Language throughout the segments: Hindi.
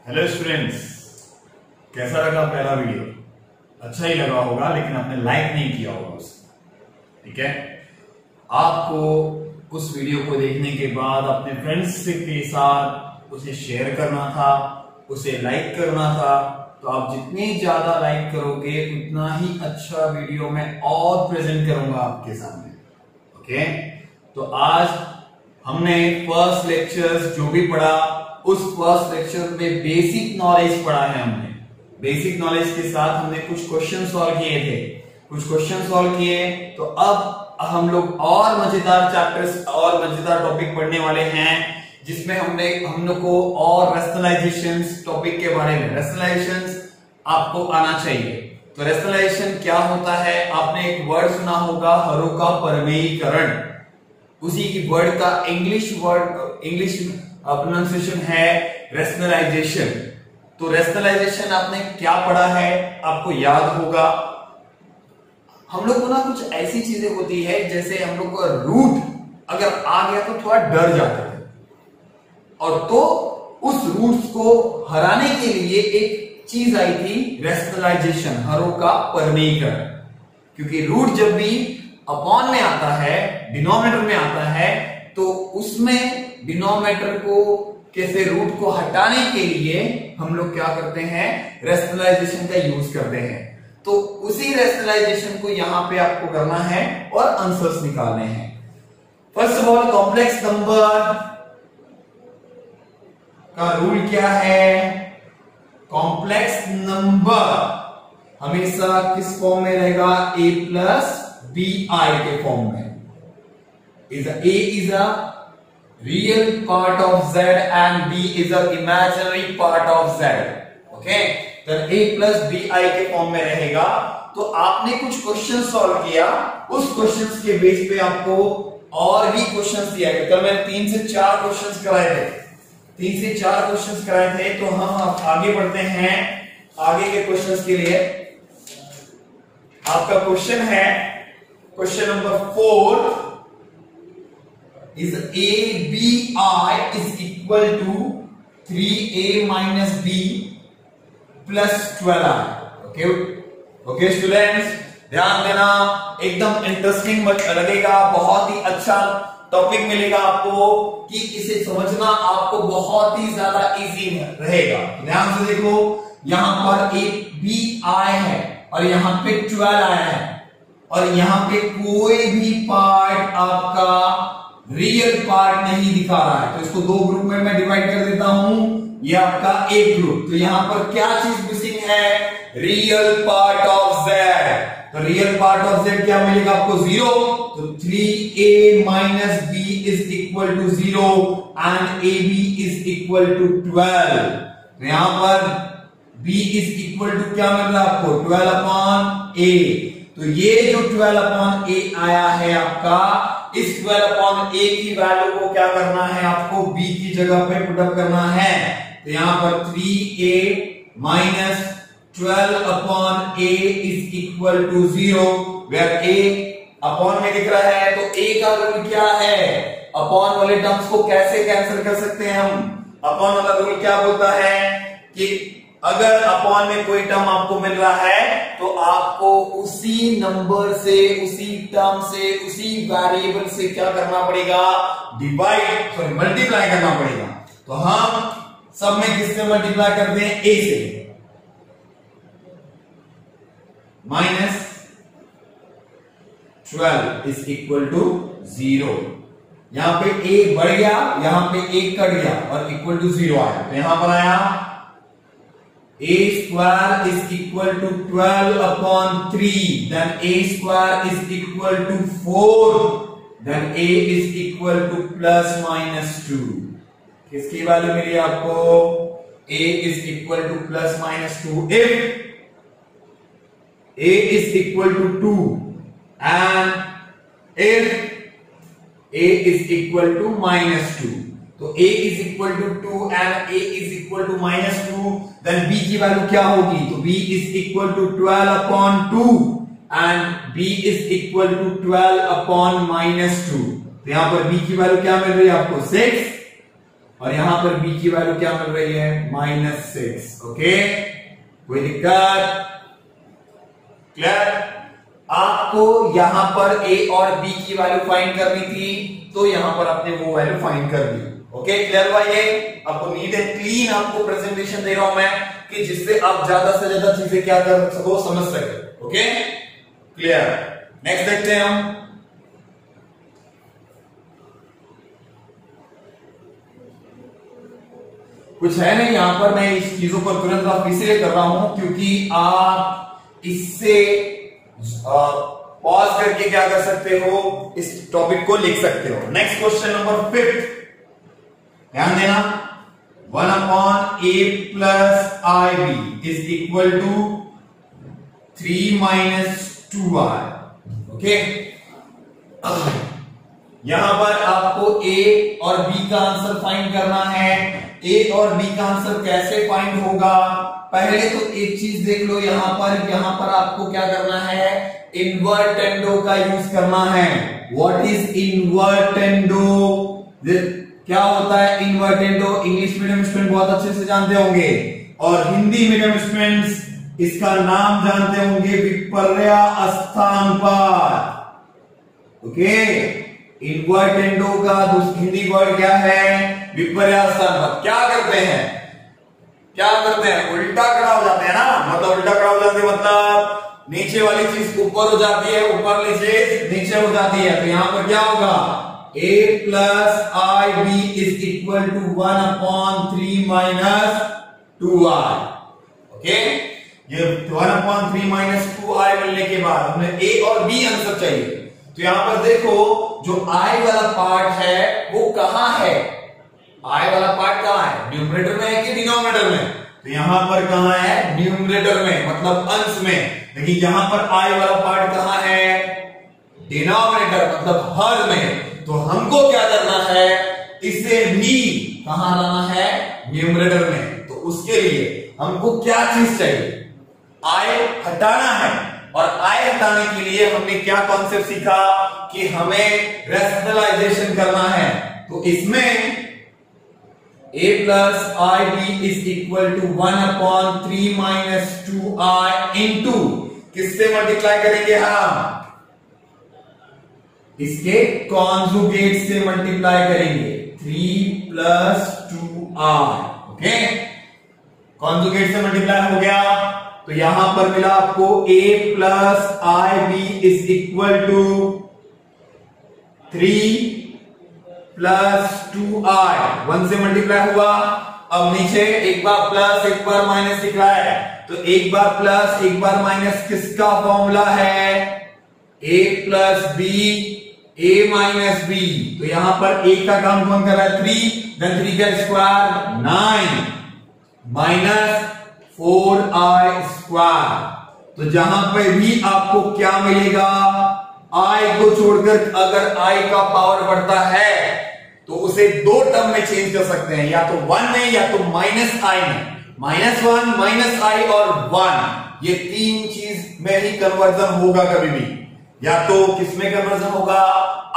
हेलो स्टूडेंट्स, कैसा लगा पहला वीडियो? अच्छा ही लगा होगा, लेकिन आपने लाइक नहीं किया होगा उसे। ठीक है, आपको उस वीडियो को देखने के बाद अपने फ्रेंड्स के साथ उसे शेयर करना था, उसे लाइक करना था। तो आप जितनी ज्यादा लाइक करोगे उतना ही अच्छा वीडियो मैं और प्रेजेंट करूंगा आपके सामने। ओके, तो आज हमने फर्स्ट लेक्चर्स जो भी पढ़ा, उस फर्स्ट लेक्चर में बेसिक नॉलेज पढ़ा है हमने। बेसिक नॉलेज के साथ हमने कुछ क्वेश्चन सॉल्व किए थे, कुछ क्वेश्चन सॉल्व किए। तो अब हम लोग और मजेदार चैप्टर्स और मजेदार टॉपिक पढ़ने वाले हैं, जिसमें हम लोग को और रैशनलाइजेशन टॉपिक के बारे में, रैशनलाइजेशन आपको आना चाहिए। तो रैशनलाइजेशन क्या होता है? आपने एक वर्ड सुना होगा, हरों का परमेयीकरण। उसी की वर्ड का इंग्लिश प्रोनाउंसिएशन है रैशनलाइजेशन। तो रैशनलाइजेशन आपने क्या पढ़ा है, आपको याद होगा। हम लोग को ना कुछ ऐसी चीजें होती है, जैसे हम लोग का रूट अगर आ गया तो थोड़ा डर जाते थे, और तो उस रूट्स को हराने के लिए एक चीज आई थी, रैशनलाइजेशन, हरों का परमेयीकरण। क्योंकि रूट जब भी अपॉन में आता है, डिनोमिनेटर में आता है, तो उसमें डिनोमिनेटर को कैसे रूट को हटाने के लिए हम लोग क्या करते हैं, रैशनलाइजेशन का यूज करते हैं। तो उसी रैशनलाइजेशन को यहां पे आपको करना है और आंसर्स निकालने हैं। First of all, complex number का रूल क्या है? कॉम्प्लेक्स नंबर हमेशा किस फॉर्म में रहेगा? a प्लस bi के फॉर्म में। A is a real part of z and b is a imaginary part of z. Okay, तो a प्लस bi के फॉर्म में रहेगा। तो आपने कुछ क्वेश्चन सॉल्व किया, उस क्वेश्चंस के बेस पे आपको और भी क्वेश्चंस दिया गया। कल मैंने 3 से 4 क्वेश्चंस कराए थे, 3 से 4 क्वेश्चंस कराए थे। तो हम आगे बढ़ते हैं आगे के क्वेश्चंस के लिए। आपका क्वेश्चन है, question number 4 is ABI is equal to 3A minus B plus 12I. Okay students, ध्यान देना, एकदम इंटरेस्टिंग लगेगा, बहुत ही अच्छा टॉपिक मिलेगा आपको कि इसे समझना आपको बहुत ही ज्यादा इजी रहेगा। ध्यान से देखो, यहां पर एक BI है और यहां पे 12 आया है, और यहां पे कोई भी पार्ट आपका रियल पार्ट नहीं दिखा रहा है। तो इसको 2 ग्रुप में मैं डिवाइड कर देता हूं, ये आपका एक ग्रुप। तो यहां पर क्या चीज मिसिंग है? Real part of z। तो रियल पार्ट ऑफ z क्या मिलेगा आपको? 0। तो 3a minus b is equal to 0 and ab is equal to 12। तो यहां पर b इज इक्वल टू क्या मिल रहा है आपको? 12 अपॉन a। तो ये जो 12 अपॉन a आया है आपका, इस 12 अपॉन a की वैल्यू को क्या करना है आपको? b की जगह पे पुट अप करना है। तो यहां पर 3a minus 12 upon a is equal to 0, where a upon में दिख रहा है। तो a का रूल क्या है? अपॉन वाले टर्म्स को कैसे कैंसिल कर सकते हैं हम? अपॉन वाला रूल क्या बोलता है कि अगर अपॉन में कोई टर्म आपको मिल रहा है, तो आपको उसी नंबर से, उसी टर्म से, उसी वेरिएबल से क्या करना पड़ेगा? मल्टीप्लाई करना पड़ेगा। तो हम सब में किससे मल्टीप्लाई करते हैं? a से। Minus 12 is equal to 0। यहां पे a बढ़ गया, यहां पे a कट गया और इक्वल टू 0 आया। तो यहां पर आया a square is equal to 12 upon 3, then a square is equal to 4, then a is equal to plus minus 2। किसकी वैल्यू मिली आपको? a is equal to plus minus 2 if a is equal to 2 and if a is equal to minus 2। तो a is equal to 2 and a is equal to minus 2, then b की वैल्यू क्या होगी? तो b is equal to 12 upon 2 and b is equal to 12 upon minus 2। तो यहां पर b की वैल्यू क्या मिल रही है आपको? 6। और यहां पर b की वैल्यू क्या मिल रही है, -6। ओके, कोई दिक्कत? क्लियर? आपको यहां पर a और b की वैल्यू फाइंड करनी थी, तो यहां पर आपने वो वैल्यू फाइंड कर दी। ओके, क्लियर हुआ? ये आपको नीट एंड क्लीन आपको प्रेजेंटेशन दे रहा हूं मैं, कि जिससे आप ज्यादा से ज्यादा चीजें क्या कर सको, समझ सके। Okay, clear? नेक्स्ट देखते हैं हम। कुछ है नहीं यहां पर, मैं इस चीजों पर तुरंत आप इसलिए कर रहा हूं क्योंकि आप इससे पॉज करके क्या कर सकते हो, इस टॉपिक को लिख सकते हो। नेक्स्ट क्वेश्चन नंबर 5, ध्यान देना। 1/a plus ib is equal to 3 minus 2i। Okay, यहां पर आपको a और b का आंसर फाइंड करना है। a और b का आंसर कैसे फाइंड होगा, पहले तो एक चीज देख लो। यहां पर आपको क्या करना है, इन्वर्टेंडो का यूज करना है। What is invertendo? क्या होता है इन्वर्टेंडो? इंग्लिश मीडियम स्टूडेंट बहुत अच्छे से जानते होंगे, और हिंदी मीडियम स्टूडेंट्स इसका नाम जानते होंगे, विपर्य स्थानानुपात। ओके, इन्वर्टेंडो का हिंदी वर्ड क्या है, विपर्य स्थानानुपात। क्या करते हैं, उल्टा खड़ा हो जाते हैं ना। मतलब उल्टा खड़ा हो जाते हैं मतलब नीचे वाली चीज ऊपर हो जाती है, ऊपर नीचे हो जाती है। तो यहां पर क्या होगा, a plus i b is equal to 1/3 minus 2i। Okay, ये 1/3 माइनस 2i मिलने के बाद हमें a और b आंसर चाहिए। तो यहां पर देखो, जो i वाला पार्ट है वो कहां है, i वाला पार्ट कहां है, न्यूमरेटर में है कि डिनोमिनेटर में? तो यहां पर कहां है, न्यूमरेटर में, मतलब अंश में। लेकिन यहां पर i वाला पार्ट कहां है, डिनोमिनेटर मतलब हर में। तो हमको क्या करना है, इसे भी कहां लाना है, न्यूमरेटर में। तो उसके लिए हमको क्या चीज चाहिए, i हटाना है। और i हटाने के लिए हमने क्या कॉन्सेप्ट सीखा कि हमें रैशनलाइजेशन करना है। तो इसमें a plus i b is equal to 1/3 minus 2i into किससे मल्टीप्लाई करेंगे हम, इसके कॉन्जुगेट से मल्टीप्लाई करेंगे, 3 प्लस 2i। ओके, कॉन्जुगेट से मल्टीप्लाई हो गया। तो यहां पर मिला आपको a plus i b is equal to 3 plus 2i, 1 से मल्टीप्लाई हुआ। अब नीचे एक बार प्लस एक बार माइनस दिख रहा है, तो एक बार प्लस एक बार माइनस किसका फॉर्मूला है, a plus b a minus b. तो यहां पर a का काम कौन कर रहा है, 3, देन 3 का स्क्वायर 9 माइनस 4i स्क्वायर। तो जहां पर भी आपको क्या मिलेगा, i को छोड़कर अगर i का पावर बढ़ता है तो उसे दो टर्म में चेंज कर सकते हैं, या तो 1 में या तो -i में। -1, -i और 1, ये तीन चीज में ही कन्वर्जन होगा कभी भी। या तो किसमें कन्वर्जन होगा,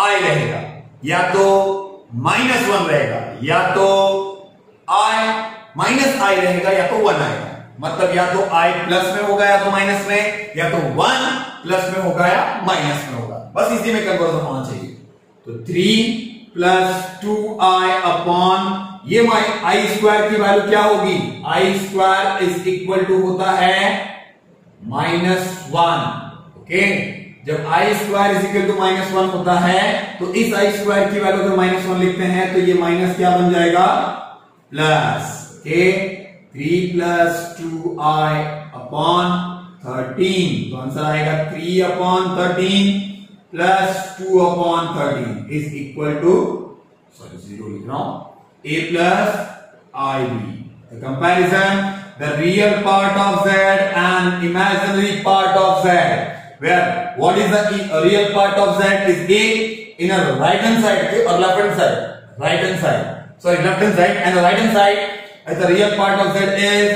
i रहेगा, या तो -1 रहेगा, या तो -i रहेगा, या तो 1 आएगा। मतलब या तो i प्लस में होगा या तो माइनस में, या तो 1 प्लस में होगा या माइनस में होगा, बस इसी में कन्वर्जन होना चाहिए। तो 3 प्लस 2i अपॉन ये i स्क्वायर की वैल्यू क्या होगी, i square is equal to होता है -1। ओके, जब i square is equal to -1 होता है तो इस i स्क्वायर की वैल्यू अगर -1 लिखते हैं तो ये माइनस क्या बन जाएगा, plus. Okay, 3 plus 2i upon 13, तो आंसर आएगा 3/13 plus 2/13 is equal to, sorry 0 लिख रहा हूं, a plus ib। The comparison, the real part of z and imaginary part of z, where what is the real part of z is a in a right hand side or left hand side, right hand side, sorry left hand side, and the right hand side as the real part of z is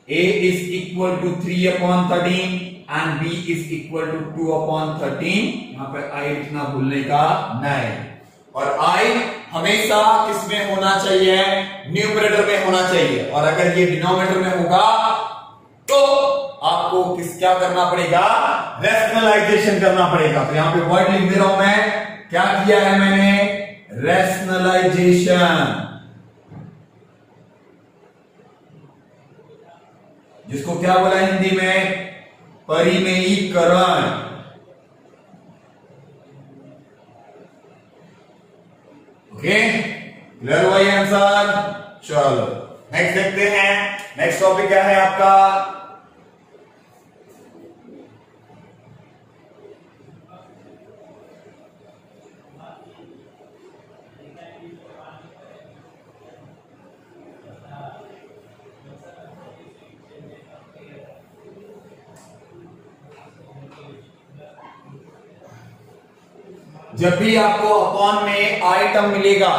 a is equal to 3/13 and b is equal to 2/13। यहां पर i लिखना भूलने का नहीं, और i हमेशा किसमें होना चाहिए, न्यूमरेटर में होना चाहिए, और अगर ये डिनोमिनेटर में होगा तो आपको क्या करना पड़ेगा, रैशनलाइजेशन करना पड़ेगा। तो यहां पे वर्ड लिख दे रहा हूं मैं, क्या किया है मैंने, रैशनलाइजेशन, जिसको क्या बोला हिंदी में, परिमेयीकरण। ओके, क्लियर हुआ ये आंसर। चलो नेक्स्ट देखते हैं, नेक्स्ट टॉपिक क्या है आपका, जब भी आपको अपॉन में आई टर्म मिलेगा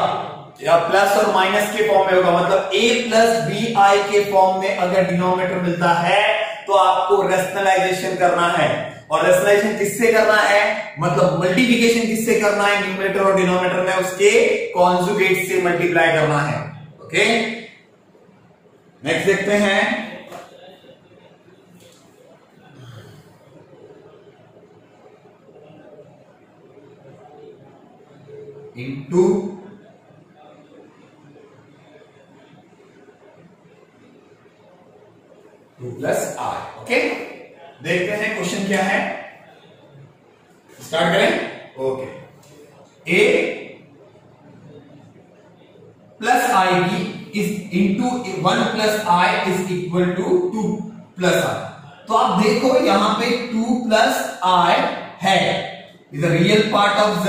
या प्लस और माइनस के फॉर्म में होगा, मतलब a प्लस बी आई के फॉर्म में अगर डिनोमिनेटर मिलता है तो आपको रैशनलाइजेशन करना है। और रैशनलाइजेशन किससे करना है, मतलब मल्टीप्लिकेशन किससे करना है, न्यूमरेटर और डिनोमिनेटर में उसके कॉन्जुगेट से मल्टीप्लाई करना है। ओके, नेक्स्ट देखते हैं, into two plus r. Okay, देखते हैं क्वेश्चन क्या है, स्टार्ट करें। Okay, a plus i b is into 1 plus i is equal to 2 plus i. तो आप देखो यहां पे 2 प्लस आई है, is the real part of z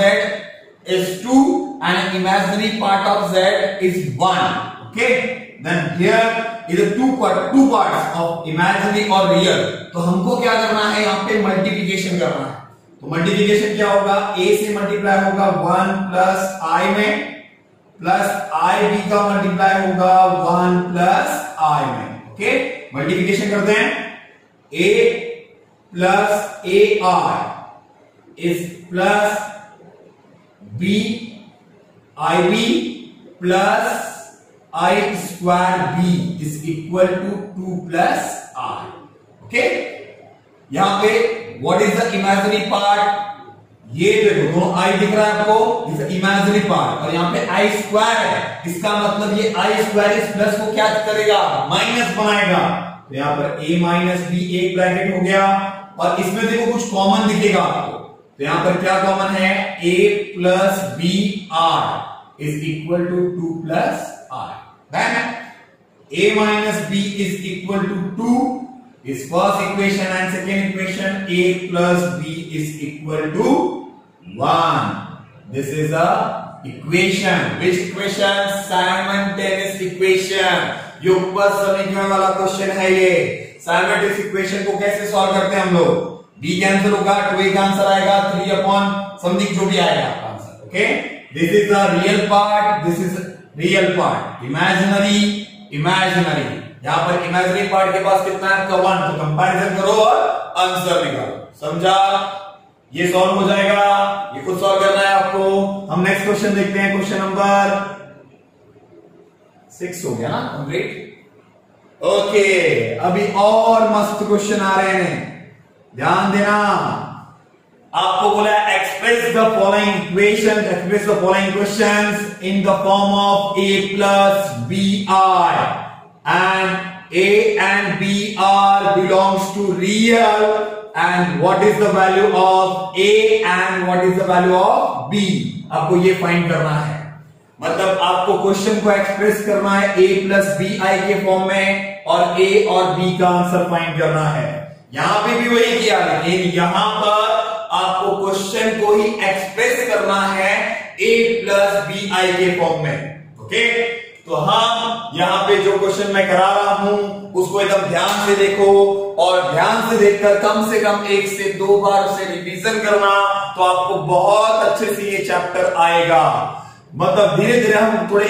is 2 and an imaginary part of z is 1. Okay, then here is the two parts of imaginary और real। तो हमको क्या करना है, यहाँ पे मल्टीप्लिकेशन करना है। तो मल्टीप्लिकेशन क्या होगा, a से मल्टीप्लाई होगा 1 प्लस i में, प्लस i b का मल्टीप्लाई होगा 1 प्लस i में। ओके, मल्टीप्लिकेशन करते हैं, a plus ai is plus b i b plus i square b is equal to 2 plus i. Okay, यहां पे what is the imaginary part, ये देखो दोनों आई दिख रहा है आपको, इज इमेजिनरी पार्ट, और यहां पे आई स्क्वायर है, इसका मतलब ये आई स्क्वायर इस प्लस को क्या करेगा, माइनस बनाएगा। तो यहां पर a माइनस बी एक ब्रैकेट हो गया, और इसमें देखो कुछ कॉमन दिखेगा आपको, तो यहां पर क्या कॉमन है, a plus b r is equal to 2 plus r. Then a minus b is equal to 2 is first equation, and second equation a plus b is equal to 1। This is a equation, which equation, simultaneous equation. ये ऊपर समीकरण वाला क्वेश्चन है ये। साइमल्टेनियस इक्वेशन को कैसे सॉल्व करते हैं हम लोग, b कैंसिल होगा, 2a का आंसर आएगा 3 अपॉन समथिंग जो भी आएगा आपका answer. Okay, this is the real part, this is real part, imaginary imaginary. यहां पर इमेजिनरी पार्ट के पास कितना है आपका 1, तो कंपैरिजन करो और आंसर निकालो। समझा, ये सॉल्व हो जाएगा, ये खुद सॉल्व करना है आपको। हम नेक्स्ट क्वेश्चन देखते हैं, क्वेश्चन नंबर 6 हो गया ना कंप्लीट। ओके, अभी और मस्त क्वेश्चन आ रहे हैं, ध्यान देना। आपको बोला express the following equation, express the following questions in the form of a plus b i, and a and b are belongs to real, and what is the value of a and what is the value of b, आपको ये फाइंड करना है। मतलब आपको क्वेश्चन को एक्सप्रेस करना है a प्लस बी आई के फॉर्म में, और a और b का आंसर फाइंड करना है। यहां पे भी वही किया, लेकिन यहां पर आपको क्वेश्चन को ही एक्सप्रेस करना है a प्लस बी आई के फॉर्म में। ओके, तो हम यहां पे जो क्वेश्चन मैं करा रहा हूं उसको एकदम ध्यान से देखो, और ध्यान से देखकर कम से कम 1 से 2 बार उसे रिवीजन करना, तो आपको बहुत अच्छे से ये चैप्टर आएगा। मतलब धीरे धीरे हम थोड़े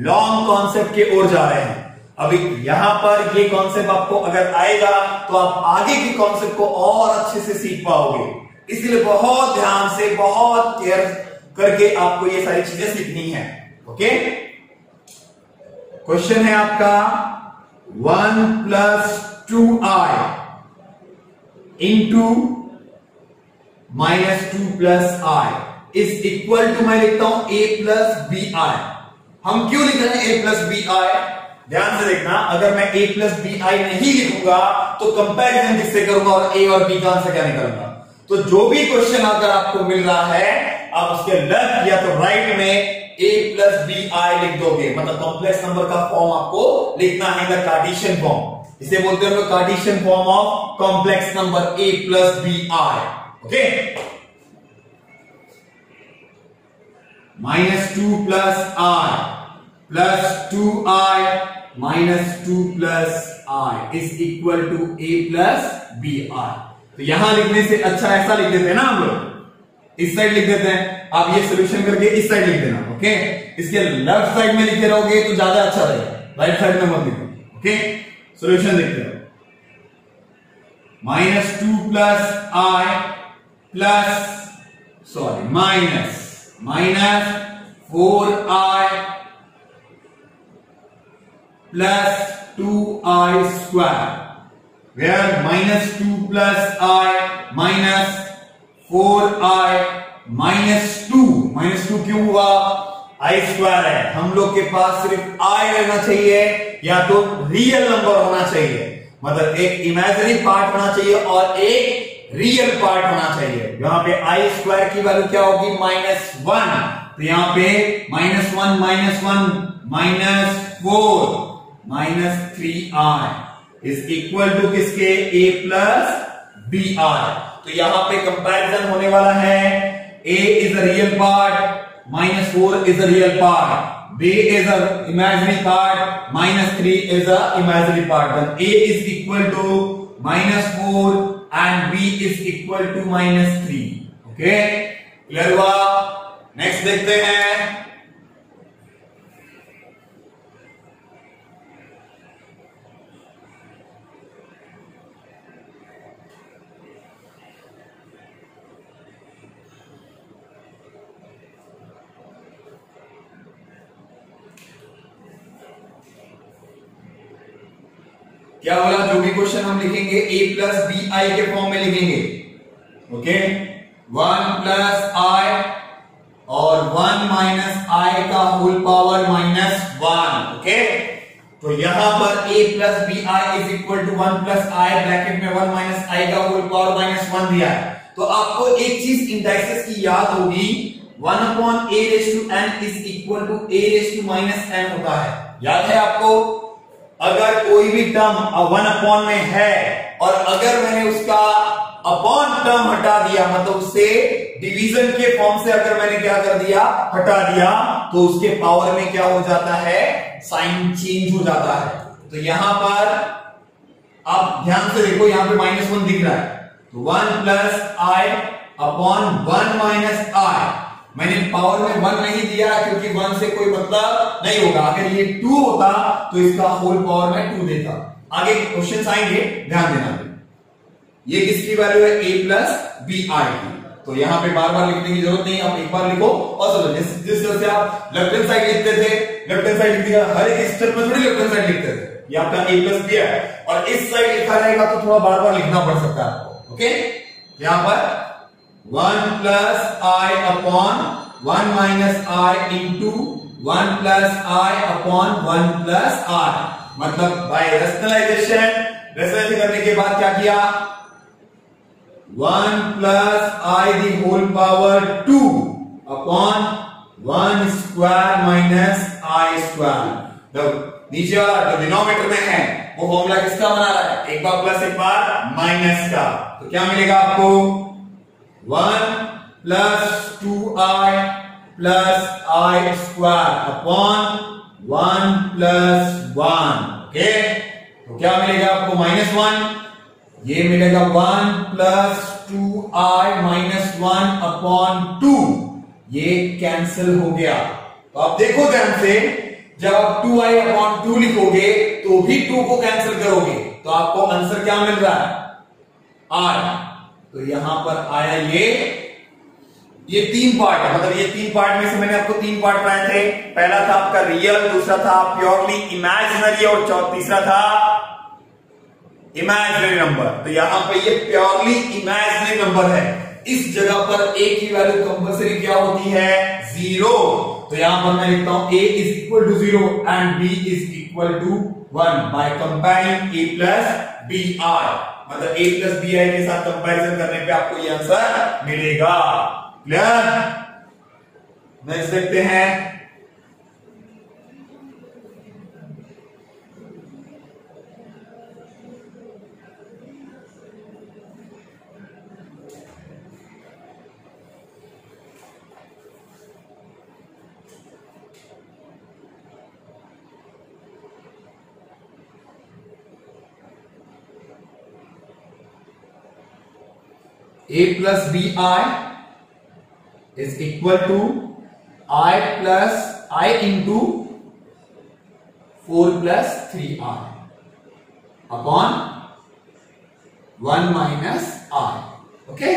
लॉन्ग कॉन्सेप्ट के ओर जा रहे हैं। अभी यहां पर ये कॉन्सेप्ट आपको अगर आएगा तो आप आगे के कॉन्सेप्ट को और अच्छे से सीख पाओगे। इसलिए बहुत ध्यान से, बहुत करके आपको ये सारी चीजें सीखनी है। ओके, क्वेश्चन है आपका 1 + 2i into -2 + i is equal to, मैं लिखता हूं a + bi। हम क्यों लिख रहे हैं a + bi? ध्यान से देखना, अगर मैं a + bi नहीं लिखूंगा तो कंपैरिजन किससे करूंगा और a और b का आंसर क्या निकालूंगा? तो जो भी क्वेश्चन अगर आपको मिल रहा है आप उसके लेफ्ट या तो राइट में a + bi लिख दोगे, मतलब कॉम्प्लेक्स नंबर का फॉर्म आपको लिखना है, द कार्टेशियन फॉर्म। इसे बोलते हैं Cartesian form of complex number a + bi। Okay, -2 + i + 2i -2 + i is equal to a + bi। तो यहां लिखने से अच्छा ऐसा लिख देते हैं ना हम लोग, इस साइड लिख देते हैं। आप ये सोल्यूशन करके इस साइड लिख देना। ओके, इसके लेफ्ट साइड में लिखे रहोगे तो ज्यादा अच्छा रहेगा, राइट साइड में मत लिखो। ओके, सोल्यूशन लिखते रहो, -2 + i -4i + 2i², where -2 + i -4i -2 क्यों हुआ? i² है, हम लोग के पास सिर्फ i रहना चाहिए या तो रियल नंबर होना चाहिए, मतलब एक इमेजिनरी पार्ट होना चाहिए और एक रियल पार्ट होना चाहिए। यहां पे i² की वैल्यू क्या होगी? -1। तो यहां पे -1 -1 -4 -3i इज इक्वल टू किसके? a + bi। तो यहां पे कंपैरिजन होने वाला है, a is a real part, -4 is a real part, b is a imaginary part, -3 is a imaginary part. Then a is equal to -4 and b is equal to -3। Okay, clear हुआ? नेक्स्ट देखते हैं, क्या बोला? जो भी क्वेश्चन हम लिखेंगे a + bi के फॉर्म में लिखेंगे। ओके, 1 + i और 1 - i का होल पावर -1। ओके, तो यहां पर a + bi is equal to 1 + i bracket में 1 - i का होल पावर -1 दिया है। तो आपको एक चीज इंडाइसेस की याद होगी, 1/a⁻n is equal to a⁻n होता है, याद है आपको? अगर कोई भी टर्म 1 में है और अगर मैंने उसका अपॉन टर्म हटा दिया, मतलब उससे डिवीजन के फॉर्म से अगर मैंने क्या कर दिया? हटा दिया, तो उसके पावर में क्या हो जाता है? साइन चेंज हो जाता है। तो यहां पर आप ध्यान से देखो, यहां पे -1 दिख रहा है, तो 1 + i अपॉन 1 - i। मैंने पावर में 1 नहीं दिया क्योंकि 1 से कोई मतलब नहीं होगा। अगर ये 2 होता तो इसका होल पावर में 2 देता। आगे क्वेश्चन आएंगे, ध्यान देना। ये किसकी वैल्यू है? a + bi की। तो यहां पे बार बार लिखने की जरूरत नहीं, आप एक बार लिखो और समझो। जिस तरह से आप लेफ्ट हैंड साइड लिखते थे, लेफ्ट हैंड साइड लिख दिया, हर एक स्टेप में थोड़ी लेफ्ट हैंड साइड लिखते थे। ये आपका a + b है और इस साइड लिखा रहेगा तो थोड़ा बार बार लिखना पड़ सकता है आपको। ओके, यहां पर 1 + i upon 1 - i into 1 + i upon 1 + i, मतलब बाय रैशनलाइजेशन करने के बाद क्या किया? 1 + i the whole power 2 upon 1² - i²। नीचे वाला जो डिनोमिनेटर में है वो फॉर्मूला किसका बना रहा है? एक बार प्लस एक बार माइनस का। तो क्या मिलेगा आपको? 1 + 2i + i² अपॉन 1 + 1। ओके, तो क्या मिलेगा आपको? -1। ये मिलेगा 1 + 2i - 1 अपॉन 2। ये कैंसिल हो गया। तो आप देखो ध्यान से, जब आप 2i अपॉन 2 लिखोगे तो भी 2 को कैंसिल करोगे तो आपको आंसर क्या मिल रहा है? i। तो यहां पर आया ये ये 3 पार्ट है, मतलब ये 3 पार्ट में से मैंने आपको 3 पार्ट पढ़ाए थे। पहला था आपका रियल, दूसरा था प्योरली इमेजिनरी और तीसरा था इमेजिनरी नंबर। तो यहां पे ये प्योरली इमेजिनरी नंबर है, इस जगह पर a की वैल्यू कंपल्सरी क्या होती है? 0। तो यहां पर मैं लिखता हूं a is equal to 0 and b is equal to 1 by comparing a plus bi, मतलब a प्लस bi के साथ कंपैरिजन करने पे आपको ये आंसर मिलेगा। क्लियर? नेक्स्ट देखते हैं। a plus bi is equal to I plus I into 4 plus 3i upon 1 minus I। Okay,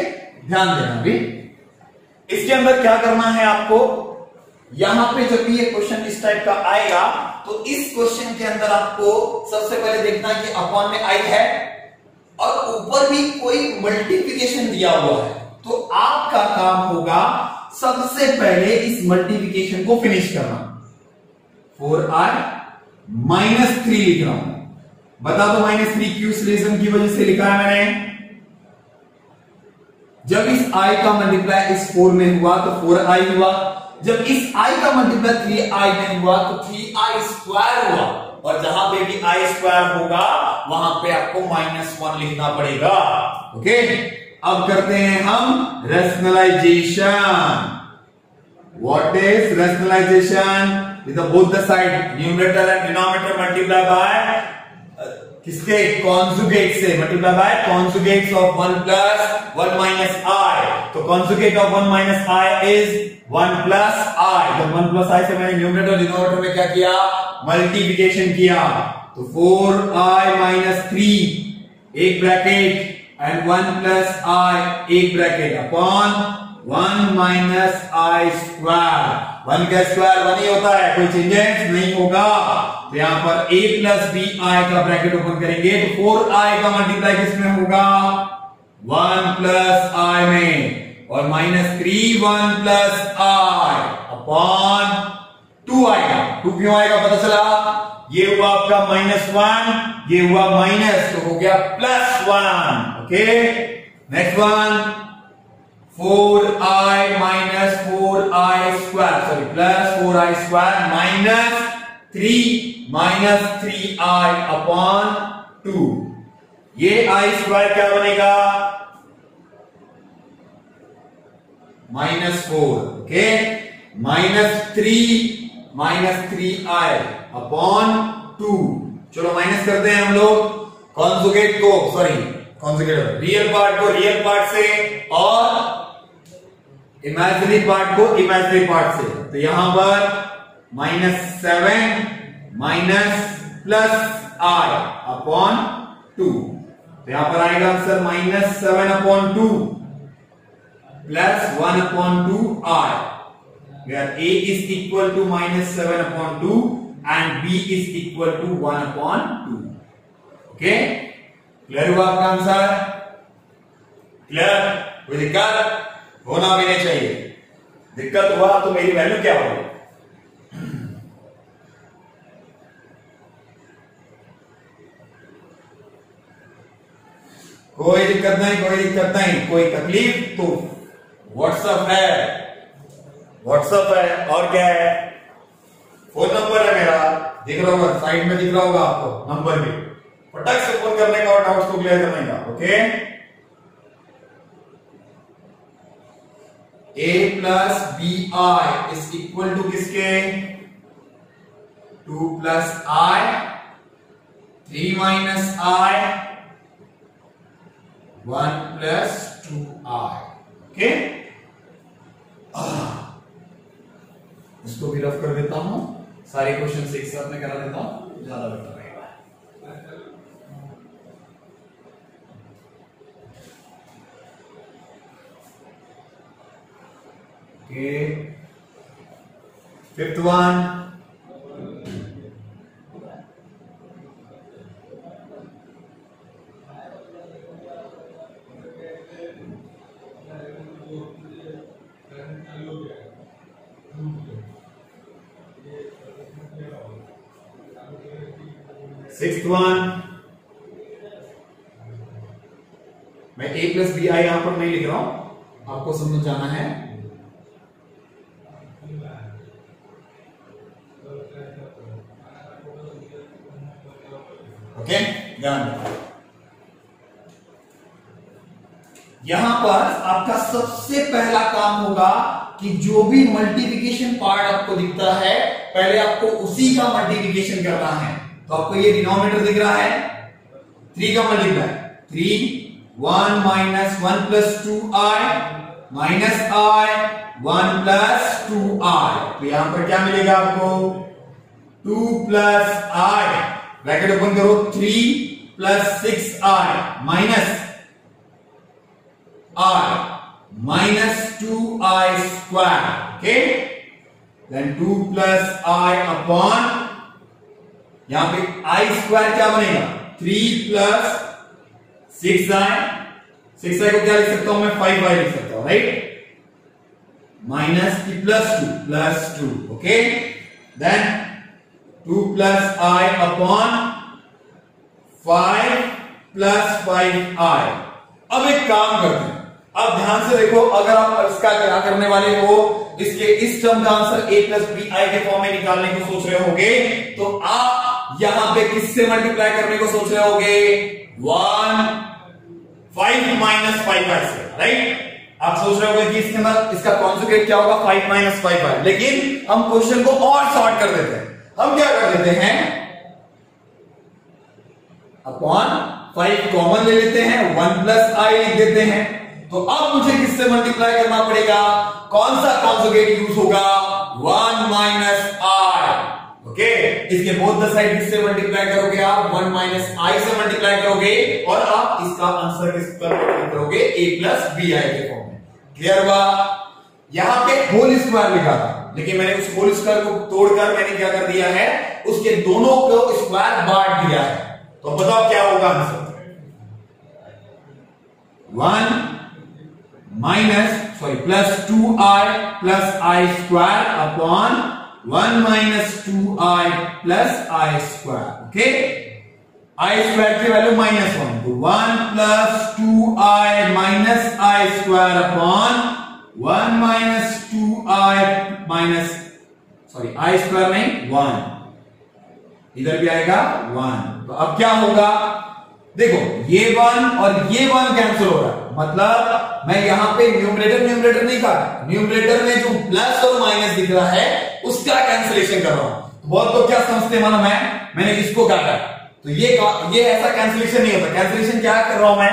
ध्यान देना अभी इसके अंदर क्या करना है आपको। यहां पे जब भी ये क्वेश्चन इस टाइप का आएगा तो इस क्वेश्चन के अंदर आपको सबसे पहले देखना है कि अपॉन में I है और ऊपर भी कोई मल्टीप्लिकेशन दिया हुआ है। तो आपका काम होगा सबसे पहले इस मल्टीप्लिकेशन को फिनिश करना। 4i माइनस 3 लिख रहा हूं, बता दो -3 किस रीजन की वजह से लिखा है मैंने। जब इस i का मल्टीप्लाई इस 4 में हुआ तो 4i हुआ, जब इस i का मल्टीप्लाई 3i में हुआ तो 3i स्क्वायर हुआ, और जहां पे भी i स्क्वायर होगा वहां पे आपको -1 लिखना पड़ेगा। ओके, अब करते हैं हम rationalisation. What is rationalisation? With both the side numerator and denominator multiply by किसके? कॉन्जुगेट से, multiply by conjugates of 1 plus 1 minus i। तो conjugate of 1 minus i is 1 plus i। तो 1 प्लस i से मैंने न्यूमरेटर डिनोमिनेटर में क्या किया? मल्टीप्लिकेशन किया। तो 4i माइनस 3 एक ब्रैकेट एंड 1 प्लस i एक bracket upon 1 minus i square. 1 का स्क्वायर 1 ही होता है, कोई चेंजेस नहीं होगा। तो यहां पर a प्लस बी आई का ब्रैकेट ओपन करेंगे तो 4i का मल्टीप्लाई किसमें होगा? 1 प्लस i में, और -3 1 प्लस i अपॉन 2 आएगा। 2 क्यों आएगा पता चला? ये हुआ आपका -1, ये हुआ माइनस, तो हो गया +1। Okay, next one 4i minus 4i square, sorry plus 4i square minus 3i upon 2। ये i स्क्वायर क्या बनेगा? -4। Okay, -3i upon 2। चलो माइनस करते हैं हम लोग कॉन्जुगेट को, सॉरी कॉन्जुगेट रियल पार्ट को रियल पार्ट से और इमेजिनरी पार्ट को इमेजिनरी पार्ट से। तो यहां पर -7 माइनस प्लस i अपॉन 2। तो यहां पर आएगा answer -7 upon 2 plus 1 upon 2i, where a is equal to -7 upon 2 and b is equal to 1 upon 2। Okay, clear हुआ आपका आंसर? क्लियर? कोई दिक्कत होना भी नहीं चाहिए। दिक्कत हुआ तो मेरी वैल्यू क्या होगी? कोई दिक्कत नहीं, कोई दिक्कत नहीं, कोई तकलीफ तो व्हाट्सएप है, व्हाट्सएप है और क्या है? फोन नंबर है मेरा, दिख रहा होगा साइड में, दिख रहा होगा आपको नंबर भी, फटक से फोन करने का और डाउट्स को क्लियर करने का। Okay, a plus b i is equal to किसके? 2 plus i 3 minus i 1 plus 2i। Okay, इसको भी रफ कर देता हूं, सारे क्वेश्चन एक साथ में करा देता हूं, ज्यादा बेटर रहेगा। Okay, fifth one, sixth one, मैं a प्लस बी आई यहां पर नहीं लिख रहा हूं, आपको समझ जाना है। ओके, ध्यान रखो, यहां पर आपका सबसे पहला काम होगा कि जो भी मल्टीप्लिकेशन पार्ट आपको दिखता है पहले आपको उसी का मल्टीप्लिकेशन करना है। तो आपको ये डिनोमिनेटर दिख रहा है 3 का multiply, 3 1 minus 1 plus 2i minus i 1 plus 2i, तो यहां पर क्या मिलेगा आपको 2 प्लस i, ब्रैकेट ओपन करो, 3 plus 6i minus i minus 2i square, okay, then 2 plus i upon, यहां पे i स्क्वायर क्या बनेगा 3 प्लस 6i, 6i को क्या लिख सकता हूं मैं 5i लिख सकता हूं, राइट, माइनस की plus 2, okay, then 2 plus i upon 5 plus 5i। अब एक काम करते हैं, अब ध्यान से देखो, अगर आप इसका क्या करने वाले हो, इसके इस टर्म का answer a plus b i के फॉर्म में निकालने को सोच रहे होगे, तो आप यहां पे किससे मल्टीप्लाई करने को सोच रहे होगे 5 माइनस 5i से, राइट। आप सोच रहे होगे कि इसके अंदर इसका कॉन्जुगेट क्या होगा 5 माइनस 5i, लेकिन हम क्वेश्चन को और शॉर्ट कर देते हैं। हम क्या कर देते हैं, अपॉन 5 कॉमन ले लेते हैं, 1 प्लस i लिख देते हैं। तो अब मुझे किससे मल्टीप्लाई करना पड़ेगा, कौन सा कॉन्जुगेट यूज होगा 1 माइनस i, ओके, इसके बोथ द साइड किससे मल्टीप्लाई करोगे आप 1 माइनस i से मल्टीप्लाई करोगे, और आप इसका आंसर किस पर करोगे a प्लस बी आई के फॉर्म में। क्लियर हुआ, यहां पे होल स्क्वायर लिखा था, लेकिन मैंने उस होल स्क्वायर को तोड़कर मैंने क्या कर दिया है, उसके दोनों को स्क्वायर बांट दिया है। तो बताओ क्या होगा answer, 1 plus 2i plus i square upon 1 minus 2i plus i square, okay, i square की वैल्यू -1, तो 1 plus 2i minus i square upon 1 minus 2i minus i square नहीं 1, इधर भी आएगा 1। तो अब क्या होगा, देखो ये 1 और ये 1 कैंसिल हो रहा है, मतलब मैं यहां पे न्यूमरेटर नहीं काटा, न्यूमरेटर में जो प्लस और माइनस दिख रहा है उसका कैंसिलेशन कर रहा हूं। बहुत लोग क्या समझते हैं, मैंने इसको काटा, तो ये ऐसा कैंसिलेशन नहीं होता। कैंसिलेशन क्या कर रहा हूं मैं,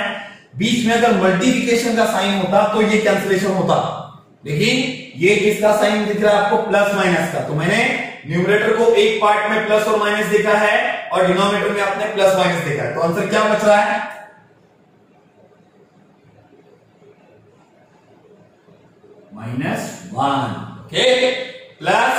बीच में अगर मल्टीप्लिकेशन का साइन होता तो ये कैंसिलेशन होता, लेकिन ये किसका साइन दिख रहा है आपको प्लस माइनस का, तो मैंने न्यूमरेटर को एक पार्ट में प्लस और माइनस देखा है और डिनोमिनेटर में आपने प्लस माइनस देखा है, तो आंसर क्या बच रहा है -1, okay, plus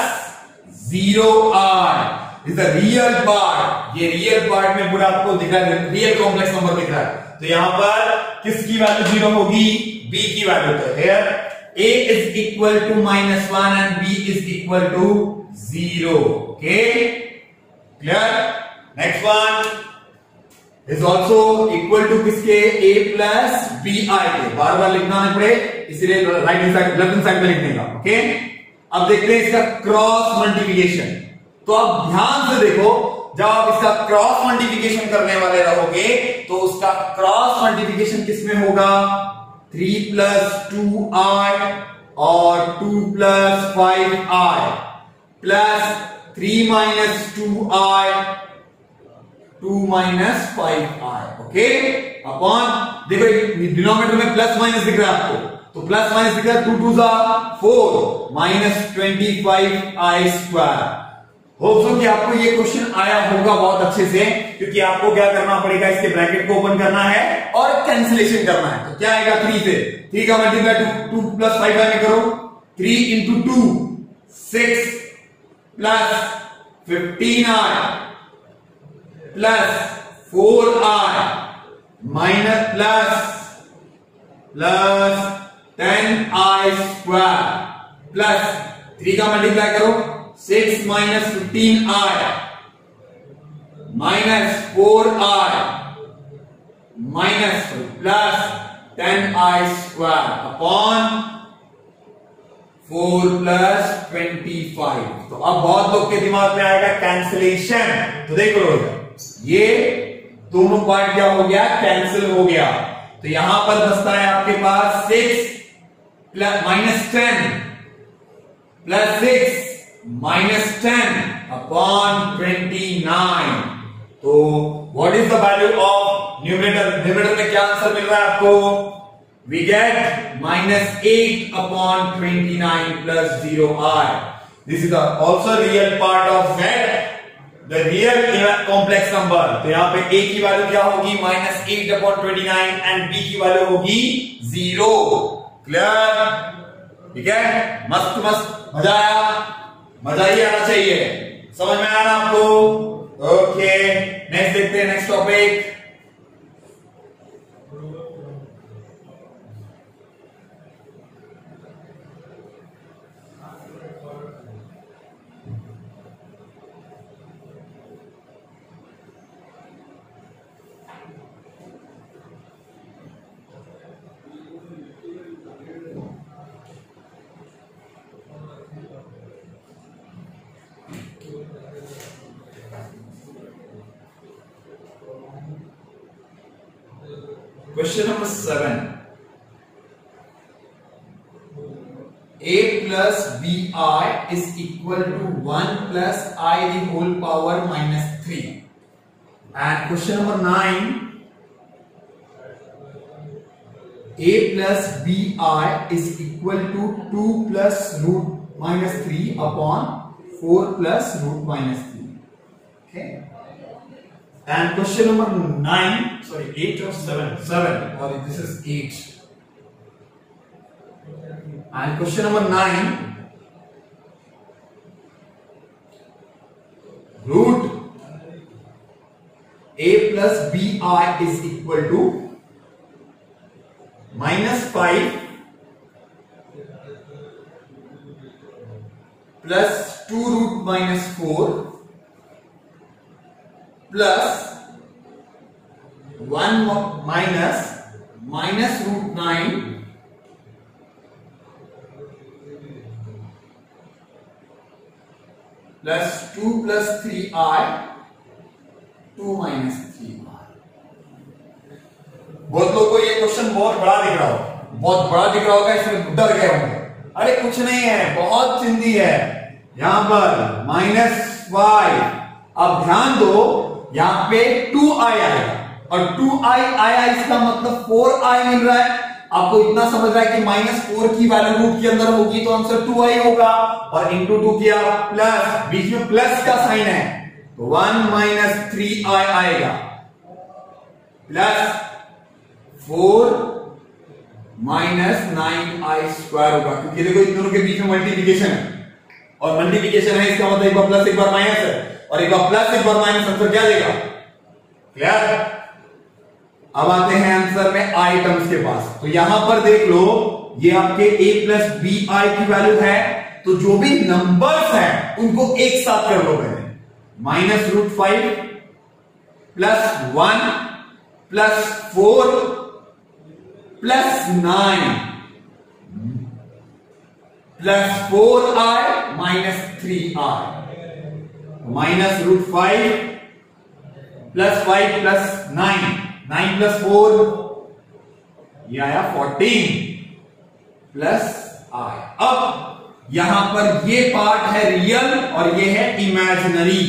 0i is the real part. ये रियल पार्ट में पूरा आपको दिख रहा है, रियल कॉम्प्लेक्स नंबर दिख रहा है, तो यहां पर किसकी वैल्यू 0 होगी, b की वैल्यू। तो here a is equal to -1 and b is equal to 0, okay, clear। next one is also equal to किसके, a plus bi के, बार बार लिखना नहीं पड़े इसलिए right hand side left hand side में लिखने का, ओके। अब देखते हैं इसका क्रॉस मल्टीप्लिकेशन। तो अब ध्यान से देखो, जब आप इसका क्रॉस मल्टीप्लिकेशन करने वाले रहोगे तो उसका क्रॉस मल्टीप्लिकेशन किसमें होगा, 3 प्लस 2i और 2 plus 5i plus 3 minus 2i 2 minus 5i, okay, upon, देखो डिनोमिनेटर में प्लस माइनस दिख रहा है आपको, तो प्लस माइनस दिख रहा है, 2 2 4 minus 25i square. Hope so कि आपको ये क्वेश्चन आया होगा बहुत अच्छे से, क्योंकि आपको क्या करना पड़ेगा, इसके ब्रैकेट को ओपन करना है और कैंसिलेशन करना है। तो क्या आएगा 3 से, 3 का मल्टीप्लाई 2 प्लस 5i में करो, 3 into 2 6 plus 15i plus 4i minus plus 10i square plus 3 का मल्टीप्लाई करो 6 minus 15i minus 4i minus plus 10i square upon 4 plus 25। तो अब बहुत लोग के दिमाग में आएगा कैंसिलेशन। तो देखो ये दोनों पार्ट क्या हो गया, कैंसिल हो गया। तो यहां पर बचता है आपके पास 6 plus minus 10 plus 6 minus 10 upon 29। तो what is the value of numerator? Numerator में क्या आंसर मिल रहा है आपको? We get minus 8 upon 29 plus 0i. This is also real part of Z, the real complex number. तो यहाँ पे a की वैल्यू क्या होगी? minus 8 upon 29 and b की वैल्यू होगी 0। क्लियर? ठीक है, मस्त मस्त, मजा आया? मजा ही आना चाहिए। समझ में आया ना आपको? ओके, नेक्स्ट देखते हैं, next topic. Question number 7. A plus bi is equal to 1 plus I the whole power minus 3. And question number 9. A plus bi is equal to 2 plus root minus 3 upon 4 plus root minus 3. Okay. And question number 9, sorry, 8 or 7? 7, or this is 8. And question number 9, root a plus bi is equal to minus 5 plus 2 root minus 4 plus 1 minus root 9 plus 2 plus 3i 2 minus 3i। बहुत लोगों को ये क्वेश्चन बहुत बड़ा दिख रहा हो, बहुत बड़ा दिख रहा होगा, इसमें डर गए होंगे। अरे कुछ नहीं है, बहुत चिंदी है। यहां पर -5, अब ध्यान दो, यहां पे 2i आएगा और 2i आया, इसका मतलब 4i मिल रहा है। आपको इतना समझ रहा है कि -4 की वैल्यू रूट के अंदर होगी तो आंसर 2i होगा, और इंटू 2 किया प्लस, बीच में प्लस का साइन है तो 1 minus 3i आएगा प्लस 4 minus 9i स्क्वायर होगा, क्योंकि देखो इन दोनों के बीच में मल्टीप्लिकेशन है, और मल्टीप्लिकेशन है इसका मतलब एक बार प्लस एक बार माइनस है, और एक बार प्लस एक बार माइनस, आंसर क्या देगा? क्लियर? अब आते हैं आंसर में आई टर्म्स के पास। तो यहां पर देख लो, ये आपके a प्लस बी आई की वैल्यू है, तो जो भी नंबर्स हैं उनको एक साथ कर लो पहले। -√5 plus 1 plus 4 plus 9 plus 4i minus 3i, -√5 plus 5 plus 9 plus 4 ये आया 14 प्लस i। अब यहां पर ये पार्ट है रियल और ये है imaginary.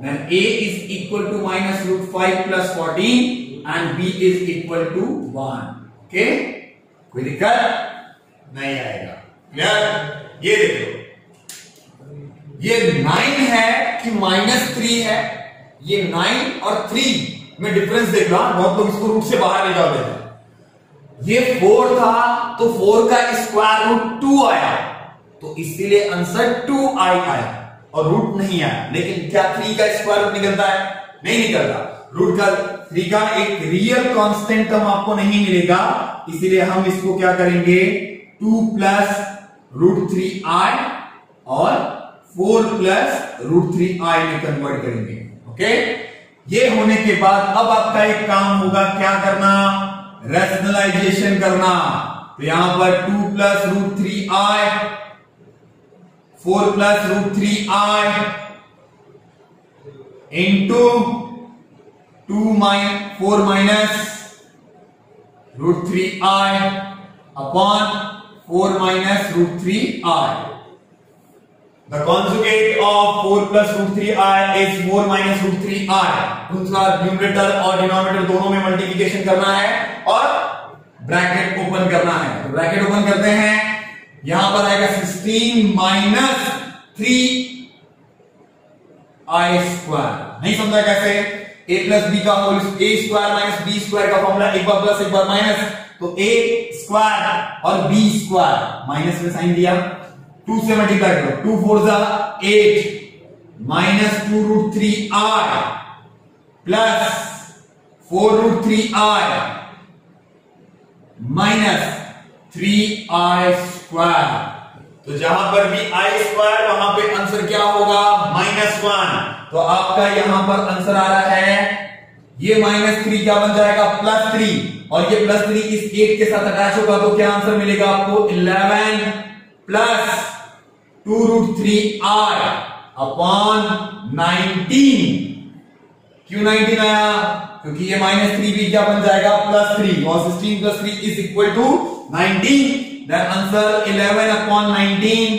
Then a is equal to -√5 plus 14 and b is equal to 1। Okay, कोई दिक्कत नहीं आएगा। क्लियर? ये देखो, ये 9 है कि -3 है, ये 9 और 3 में डिफरेंस देख रहा, बहुत लोग इसको रूट से बाहर निकाल देते हैं। ये 4 था तो 4 का स्क्वायर रूट 2 आया, तो इसीलिए आंसर 2i आया और रूट नहीं आया। लेकिन क्या 3 का स्क्वायर रूट निकलता है? नहीं निकलता। रूट का 3 का एक रियल कांस्टेंट टर्म आपको नहीं मिलेगा, इसीलिए हम इसको क्या करेंगे 2 प्लस रूट 3i और 4 प्लस रूट 3i में कन्वर्ट करेंगे। ओके, ये होने के बाद अब आपका एक काम होगा, क्या करना, रैशनलाइजेशन करना। तो यहां पर 2 plus root 3i 4 plus root 3i into 4 minus root 3i upon 4 minus root 3i। The conjugate of 4 plus root 3i is 4 minus root 3i। दूसरा न्यूमरेटर और डिनोमिनेटर दोनों में मल्टीप्लिकेशन करना है और ब्रैकेट ओपन करना है। तो ब्रैकेट ओपन करते हैं, यहां पर आएगा 16 माइनस 3i स्क्वायर। नहीं समझा कैसे? a प्लस बी का whole a square minus b square का फॉर्मूला, एक बार प्लस एक बार माइनस, तो a स्क्वायर और b स्क्वायर माइनस में साइन दिया, 2 से मल्टीप्लाई करो, 2 4 जा 8 minus 2 root 3i plus 4 root 3i minus 3i square. तो जहां पर भी i स्क्वायर वहां पे आंसर क्या होगा -1। तो आपका यहां पर आंसर आ रहा है, ये -3 क्या बन जाएगा +3, और ये +3 इस 8 के साथ अटैच होगा, तो क्या आंसर मिलेगा आपको 11 प्लस 2 रूट 3i अपॉन 19। क्यों 19 आया? क्योंकि ये -3 भी क्या बन जाएगा +3, और 16 plus 3 is equal to 19। Then answer 11 upon 19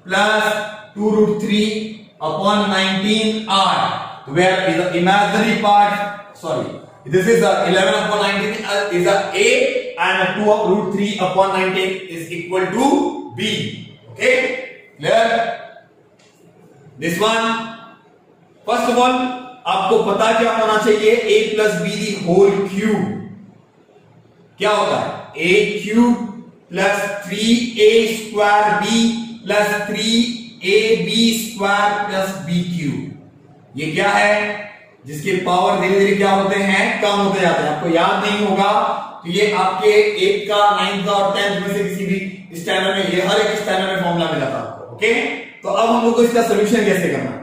plus 2 root 3 upon 19i। तो where is the imaginary part, sorry this is 11 upon 19 is a a and 2 root 3 upon 19 is equal to b. Okay, clear this one? First of all आपको पता क्या होना चाहिए, a plus b the whole cube क्या होता है, a cube plus 3a square b plus 3ab square plus b cube। ये क्या है, जिसके पावर धीरे धीरे क्या होते हैं, कम होते जाते हैं। आपको याद नहीं होगा तो ये आपके 8 का 9 का और 10th में से किसी भी स्टैंडर्ड में, ये हर एक स्टैंडर्ड में फॉर्मूला मिला था आपको। ओके, तो अब हम लोग को इसका सोल्यूशन कैसे करना है,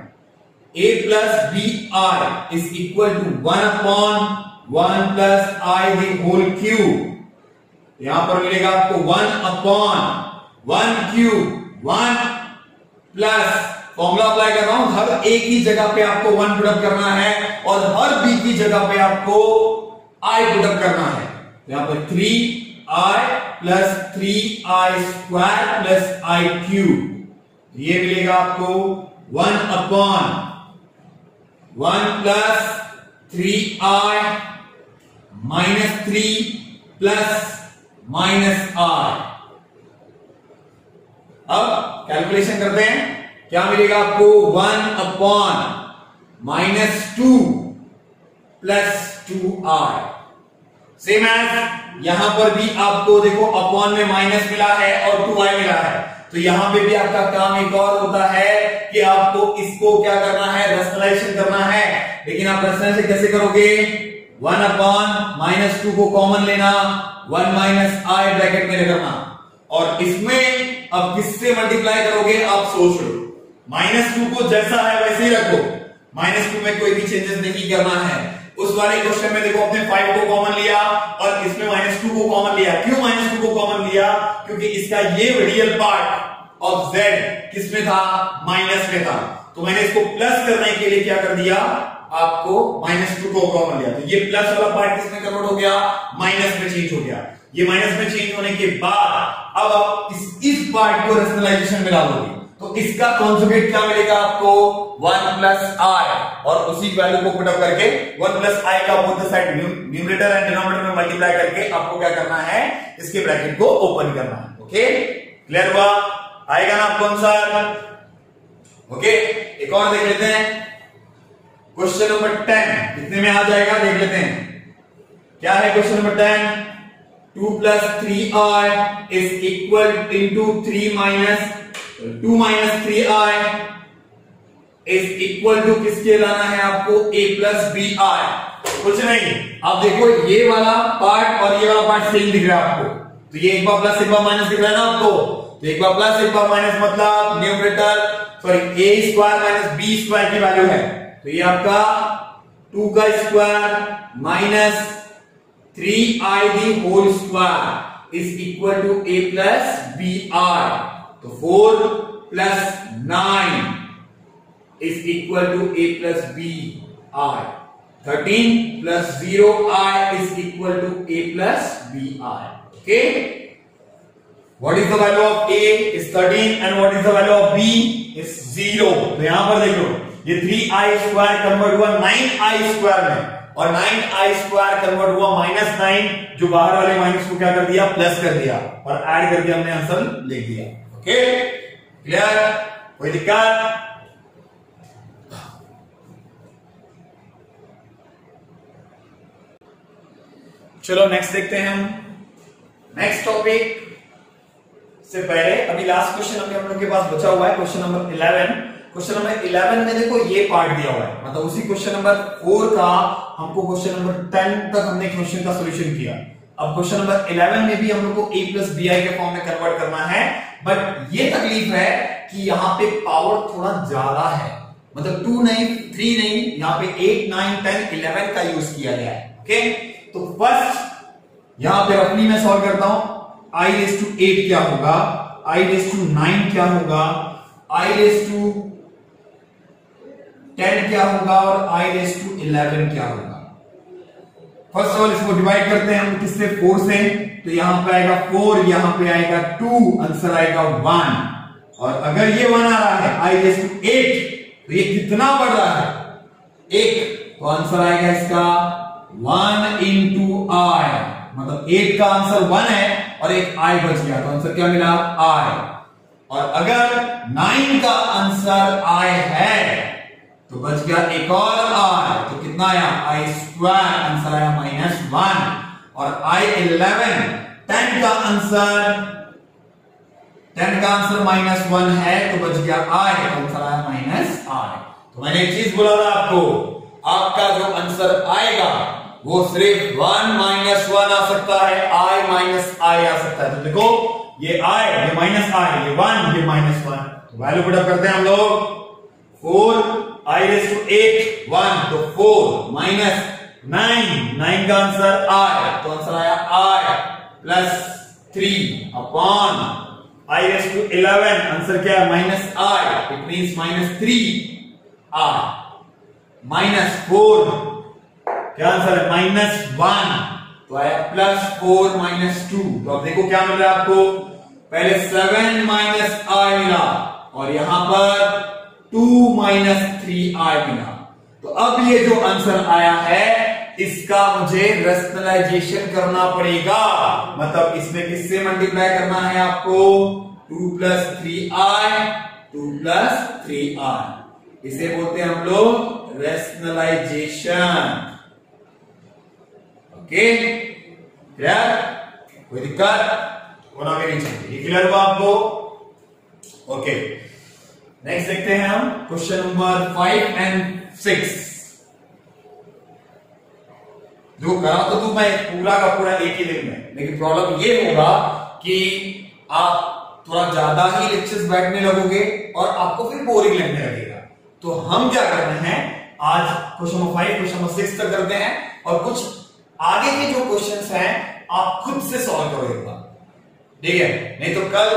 a plus b i is equal to 1 upon 1 plus i the whole cube. यहां पर मिलेगा आपको 1 upon 1 cube 1 plus, formula apply कर रहा हूं, हर एक ही जगह पे आपको 1 पुटअप करना है और हर बी की जगह पे आपको i पुटअप करना है। यहां पर 3i plus 3i square plus i cube, ये मिलेगा आपको 1 upon 1 plus 3i minus 3 plus minus i। अब कैलकुलेशन करते हैं, क्या मिलेगा आपको 1 upon -2 plus 2i। Same as यहां पर भी आपको देखो अपॉन में माइनस मिला है और 2i मिला है, तो यहां पे भी आपका काम एक और होता है कि आपको इसको क्या करना है, रैशनलाइजेशन करना है। लेकिन आप रैशनलाइजेशन कैसे करोगे, 1 अपॉन -2 को कॉमन लेना, 1 माइनस i ब्रैकेट में लगाना, और इसमें अब किससे मल्टीप्लाई करोगे आप सोच लो। -2 को जैसा है वैसे ही रखो, -2 में कोई भी चेंजेस नहीं करना है। उस वाले क्वेश्चन में देखो आपने 5 को कॉमन लिया और इसमें -2 को कॉमन लिया। क्यों -2 को कॉमन लिया, क्योंकि इसका ये रियल पार्ट ऑफ z किसमें था, माइनस में था, तो मैंने इसको प्लस करने के लिए क्या कर दिया, आपको -2 को कॉमन लिया, तो ये प्लस वाला पार्ट किसमें कन्वर्ट हो गया, माइनस में चेंज हो गया। ये माइनस में चेंज होने के बाद अब आप इस पार्ट को रैशनलाइजेशन में डालोगे, तो इसका कॉन्जुगेट क्या मिलेगा आपको, 1 प्लस आई, और उसी वैल्यू को पुट अप करके 1 प्लस आई का both side numerator and denominator में मल्टीप्लाई करके आपको क्या करना है, इसके ब्रैकेट को ओपन करना है। ओके, क्लियर हुआ, आएगा ना आपको आंसर। ओके, एक और देख लेते हैं, क्वेश्चन नंबर 10 कितने में आ जाएगा देख लेते हैं। क्या है question number 10, 2 plus 3i is equal into 2 minus 3i is equal to किसके लाना है आपको? a plus bi। कुछ नहीं, आप देखो ये वाला पार्ट और ये वाला पार्ट सेम दिख रहा है आपको, तो ये एक बार प्लस एक बार माइनस दिख रहा है ना आपको, तो एक बार प्लस एक बार माइनस मतलब numerator sorry a square minus b square की वैल्यू है, तो ये आपका 2 का square minus 3i the whole square is equal to a plus bi। तो 4 plus 9 is equal to a plus bi। 13 plus 0i is equal to a plus bi। Okay, what is the value of a is 13 and what is the value of b is 0। तो यहां पर देख लो, ये 3i स्क्वायर कन्वर्ट हुआ 9i स्क्वायर में, और 9i स्क्वायर कन्वर्ट हुआ -9, जो बाहर वाले माइनस को क्या कर दिया? प्लस कर दिया, और ऐड करके हमने आंसर लिख दिया। Okay, clear? कोई दिक्कत? चलो नेक्स्ट देखते हैं हम। नेक्स्ट टॉपिक से पहले अभी लास्ट क्वेश्चन हम लोग के पास बचा हुआ है, क्वेश्चन नंबर 11। क्वेश्चन नंबर 11 में देखो ये पार्ट दिया हुआ है, मतलब उसी क्वेश्चन नंबर 4 का हमको क्वेश्चन नंबर 10 तक हमने क्वेश्चन का सॉल्यूशन किया। अब क्वेश्चन नंबर 11 में भी हम लोग को a प्लस bi के फॉर्म में कन्वर्ट करना है, बट ये तकलीफ है कि यहाँ पे पावर थोड़ा ज्यादा है, मतलब 2 नहीं 3 नहीं, यहाँ पे 8 9 10 11 का यूज किया गया है। ओके, तो फर्स्ट यहां पे रफली मैं सॉल्व करता हूं। i रेज़ टू 8 क्या होगा, i रेज़ टू 9 क्या होगा, i रेज़ टू 10 क्या होगा, और i रेज़ टू 11 क्या होगा। फर्स्ट ऑफ ऑल इसको डिवाइड करते हैं हम किससे? 4 से, तो यहां पे आएगा 4, यहां पे आएगा 2, आंसर आएगा 1। और अगर ये 1 आ रहा है i रेज़ टू 8, तो ये कितना बढ़ रहा है? 1, तो आंसर आएगा इसका 1 into i, मतलब 8 का आंसर 1 है और एक i बच गया, तो आंसर क्या मिला? i। और अगर 9 का आंसर i है तो बच गया एक और i, तो कितना आया? i स्क्वायर, आंसर आया -1। और i 11 10 का आंसर -1 है, तो बच गया i, तो आंसर आया -i। तो मैंने एक चीज बोला था आपको, आपका जो आंसर आएगा वो सिर्फ 1 - 1 आ सकता है, i - i आ सकता है। तो देखो ये i, ये -i, ये 1, ये -1, तो वैल्यू पुट अप करते हैं हम लोग। 4 i रेज़ टू 8 1, तो 4 माइनस 9 का आंसर i, तो आंसर आया i plus 3 upon i raise to 11, आंसर क्या है? -i, इट मींस -3i -4, क्या आंसर है? -1, तो आया +4 - 2। तो अब देखो क्या मिल रहा है आपको, पहले 7 - i मिला और यहां पर 2 - 3i मिला। तो अब ये जो आंसर आया है इसका मुझे रैशनलाइजेशन करना पड़ेगा, मतलब इसमें किससे मल्टीप्लाई करना है आपको? 2 + 3i, 2 + 3i, इसे बोलते हैं हम लोग रैशनलाइजेशन। Okay, clear? कोई दिक्कत होना भी नहीं चाहिए। ये क्लियर हुआ आपको? ओके, नेक्स्ट देखते हैं हम क्वेश्चन नंबर 5 और 6। जो करा तो तू मैं पूरा का पूरा एक ही दिन में, लेकिन प्रॉब्लम ये होगा कि आप थोड़ा ज्यादा ही लेक्चर्स बैठने लगोगे और आपको फिर बोरिंग लगने लगेगा। तो हम क्या करते हैं, आज क्वेश्चन नंबर 5 क्वेश्चन नंबर 6 तक करते हैं, और कुछ आगे के जो क्वेश्चंस हैं आप खुद से सॉल्व करो एक बार, ठीक है? नहीं तो कल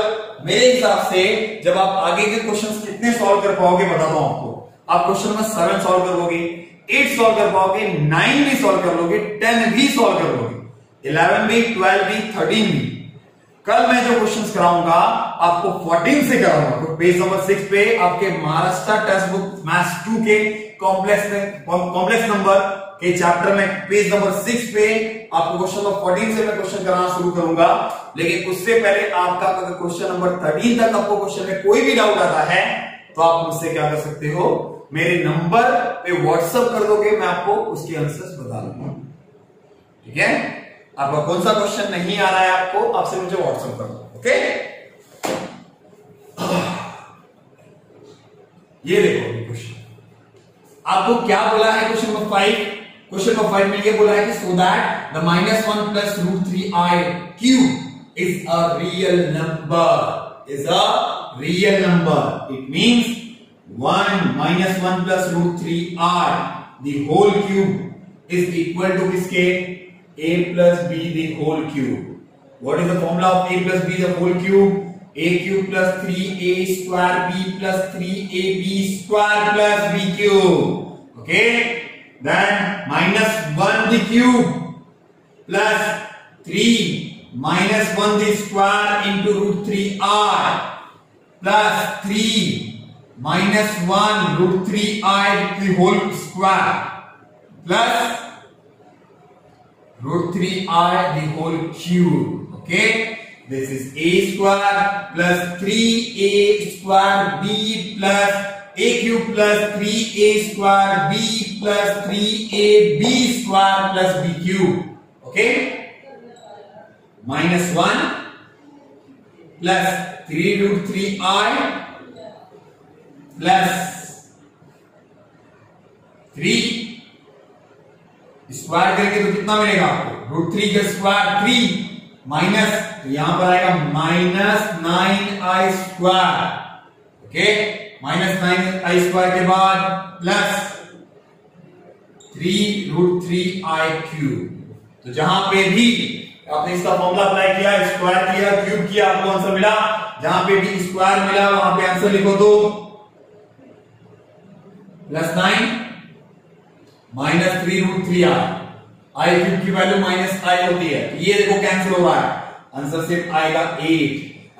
मेरे हिसाब से जब आप आगे के क्वेश्चंस कितने सॉल्व कर पाओगे बताता हूं आपको। आप क्वेश्चन नंबर 7 सॉल्व कर लोगे, 8 सॉल्व कर पाओगे, 9 भी सॉल्व कर लोगे, 10 भी सॉल्व कर लोगे, 11 भी, 12 भी, 13 भी। कल मैं जो क्वेश्चंस कराऊंगा आपको 14 से कराऊंगा। तो पेज नंबर 6 पे आपके महाराष्ट्र टेक्स्ट बुक मैथ्स 2 के कॉम्प्लेक्स नंबर के चैप्टर में पेज नंबर 6 पे आपको क्वेश्चन नंबर 14 से मैं क्वेश्चन कराना शुरू करूंगा। लेकिन उससे पहले आपका अगर क्वेश्चन नंबर 13 तक आपको क्वेश्चन में कोई भी डाउट आता है तो आप मुझसे क्या कर सकते हो, मेरे नंबर पे व्हाट्सएप कर दोगे, मैं आपको उसके आंसर्स बता दूंगा। ठीक है? आपका कौन सा क्वेश्चन नहीं आ रहा है आपको, आपसे मुझे व्हाट्सएप कर दो। ओके, ये देखो क्वेश्चन आपको क्या बोला है, क्वेश्चन नंबर 5। क्वेश्चन नंबर 5 में ये बोला है कि so that the -1 plus √3i cube is a real number, is a real number. It means 1 plus √3i the whole cube is equal to किसके, a plus b the whole cube. What is the formula of a plus b the whole cube, a cube plus 3a square b plus 3ab square plus b cube. Okay, then -1 the cube plus 3 -1 the square into √3i plus 3 -1 √3i the whole square plus √3i the whole cube. Okay, this is a square plus 3a square b plus a cube plus 3a square b plus 3ab square plus b cube. Okay, -1 plus 3√3i plus 3 square करके तो कितना मिलेगा आपको, √3 का स्क्वायर 3 माइनस, तो यहां पर आएगा -9i square. Okay, -9i square के बाद प्लस 3√3i क्यूब। तो जहां पे भी आपने इसका फॉर्मूला अप्लाई किया, स्क्वायर किया, क्यूब किया, आपको आंसर मिला। जहां पे भी स्क्वायर मिला वहां पे आंसर लिखो तो +9 -3√3i, i क्यूब की वैल्यू -i होती है, ये देखो कैंसिल हो रहा है, आंसर सिर्फ आएगा 8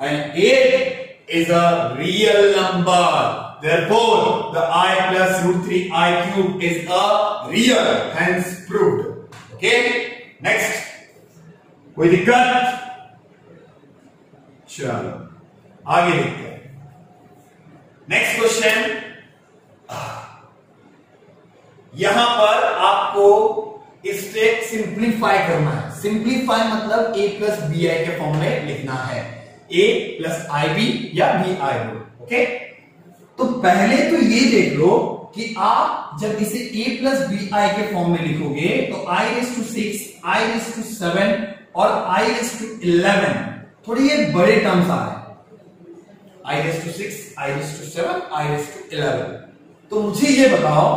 and 8 is a real number, therefore the i plus √3i cube is a real, hence proved. Okay, next, कोई दिक्कत? चलो आगे देखते हैं। नेक्स्ट क्वेश्चन, यहां पर आपको इससे सिंप्लीफाई करना है। सिंप्लीफाई मतलब a प्लस बी आई के फॉर्म में लिखना है, a प्लस आई बी या बी आई बी। ओके, तो पहले तो ये देख लो कि आप जब इसे a प्लस बी आई के फॉर्म में लिखोगे तो i⁻6, i⁻7 और i⁻11 थोड़ी ये बड़े टर्म्स आ रहे हैं, i⁻6, i⁻7, i⁻11। तो मुझे ये बताओ,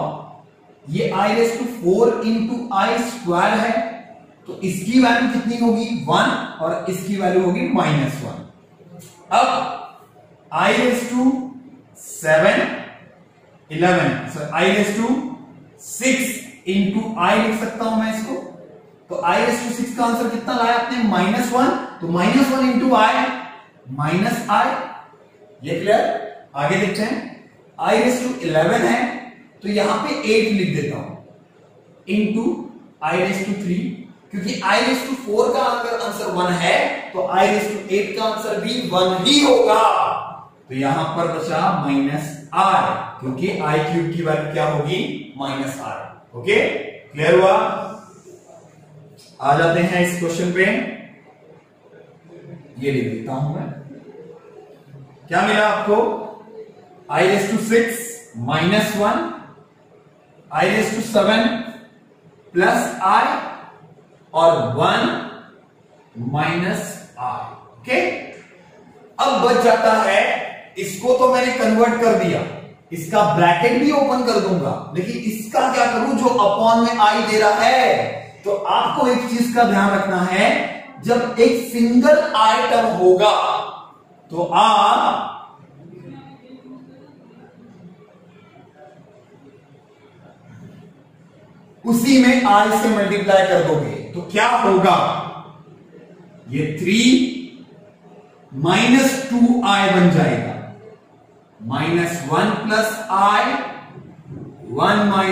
ये i⁴ इंटू आई स्क्वायर है, तो इसकी वैल्यू कितनी होगी 1 और इसकी वैल्यू होगी -1। अब i⁻7 11, i⁻6 इंटू आई लिख सकता हूं मैं इसको, तो i⁻6 का आंसर कितना लाया आपने -1, तो -1 इंटू आई -i, ये क्लियर। आगे देखते हैं, i⁻11 है तो यहां पे 8 लिख देता हूं इंटू i⁻3, क्योंकि i⁻4 का अगर आंसर 1 है तो i⁻8 का आंसर भी 1 ही होगा, तो यहां पर बचा -i, क्योंकि i क्यूब की वैल्यू क्या होगी -i। ओके, क्लियर हुआ। आ जाते हैं इस क्वेश्चन पे, ये लिख देता हूं मैं, क्या मिला आपको, i⁻6 -1, i⁻7 प्लस i और 1 -i। ओके, अब बच जाता है, इसको तो मैंने कन्वर्ट कर दिया, इसका ब्रैकेट भी ओपन कर दूंगा, लेकिन इसका क्या करूं, जो अपॉन में i दे रहा है। तो आपको एक चीज का ध्यान रखना है, जब एक सिंगल आइटम होगा तो आप उसी में i से मल्टीप्लाई कर दोगे, तो क्या होगा, ये 3 -2i बन जाएगा, -1 प्लस i 1 -i।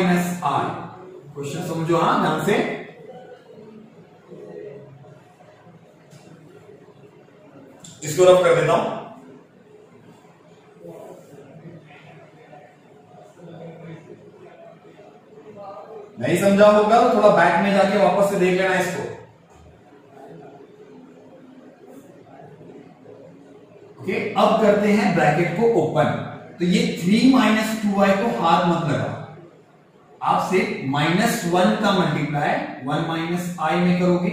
क्वेश्चन समझो, हाँ ध्यान से। इसको रफ कर देता हूं, नहीं समझा होगा तो थोड़ा बैक में जाके वापस से देख लेना इसको। अब करते हैं ब्रैकेट को ओपन। तो ये 3 माइनस 2i को हार मत लगा, आप सिर्फ -1 का मल्टीप्लाई 1 माइनस आई में करोगे,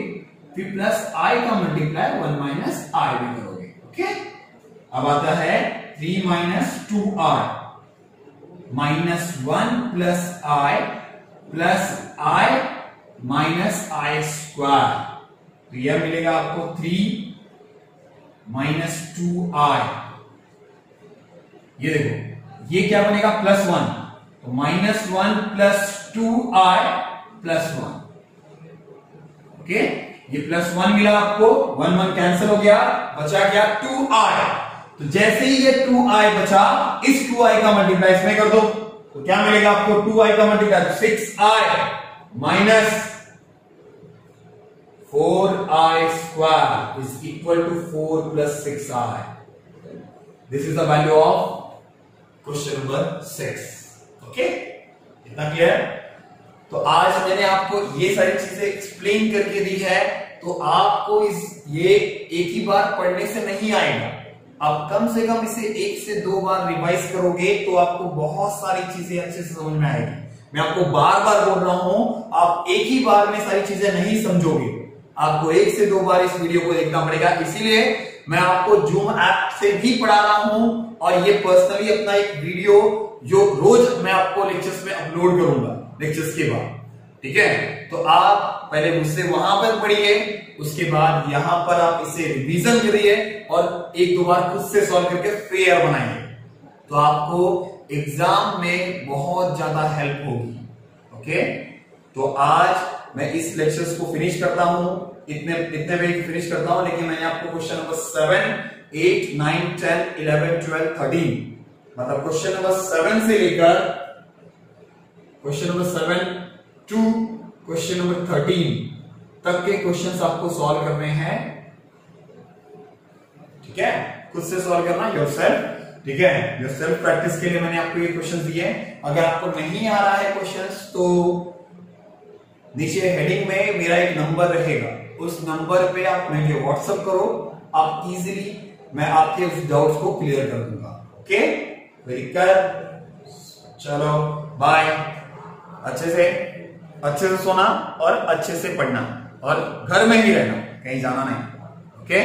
फिर प्लस आई का मल्टीप्लाई 1 माइनस आई में करोगे। ओके, अब आता है 3 माइनस 2i -1 प्लस आई माइनस आई स्क्वायर। तो यह मिलेगा आपको 3 माइनस 2i। ये देखो ये क्या बनेगा +1, तो -1 प्लस 2i प्लस 1। ओके, ये +1 मिला आपको, 1 1 कैंसिल हो गया, बचा क्या 2i। तो जैसे ही ये 2i बचा, इस 2i का मल्टीप्लाई इसमें कर दो, तो क्या मिलेगा आपको 2i का multiply 6i minus 4i square is equal to 4 plus 6i. This is the value of question number 6. Okay? इतना क्लियर? तो आज मैंने आपको ये सारी चीजें एक्सप्लेन करके दी है, तो आपको ये एक ही बार पढ़ने से नहीं आएगा, आप कम से कम इसे 1 से 2 बार रिवाइज करोगे तो आपको बहुत सारी चीजें अच्छे से समझ में आएगी। मैं आपको बार बार बोल रहा हूं, आप एक ही बार में सारी चीजें नहीं समझोगे, आपको 1 से 2 बार इस वीडियो को देखना पड़ेगा। इसीलिए मैं आपको जूम ऐप से भी पढ़ा रहा हूं, और ये पर्सनली अपना एक वीडियो जो रोज मैं आपको लेक्चर्स में अपलोड करूंगा लेक्चर्स के बाद। ठीक है, तो आप पहले मुझसे वहां पर पढ़िए, उसके बाद यहां पर आप इसे रिवीजन करिए और 1-2 बार खुद से सॉल्व करके फेयर बनाइए, तो आपको एग्जाम में बहुत ज्यादा हेल्प होगी। ओके, तो आज मैं इस लेक्चर्स को फिनिश करता हूं, इतने में फिनिश करता हूं, लेकिन मैंने आपको क्वेश्चन नंबर 7, 8, 9, 10, 11, 12, 13, मतलब क्वेश्चन नंबर 7 से लेकर question number 7 to question number 13 तक के क्वेश्चंस आपको सॉल्व करने हैं। ठीक है, खुद से सॉल्व करना योरसेल्फ। ठीक है, योरसेल्फ प्रैक्टिस के लिए मैंने आपको ये क्वेश्चंस दिए। अगर आपको नहीं आ रहा है क्वेश्चंस, तो नीचे हेडिंग में मेरा एक नंबर रहेगा, उस नंबर पे आप मुझे व्हाट्सएप करो, आप इजीली मैं आपके उस डाउट्स को क्लियर कर दूंगा। ओके, वेरी गुड, चलो बाय। अच्छे से सोना और अच्छे से पढ़ना और घर में ही रहना, कहीं जाना नहीं। ओके।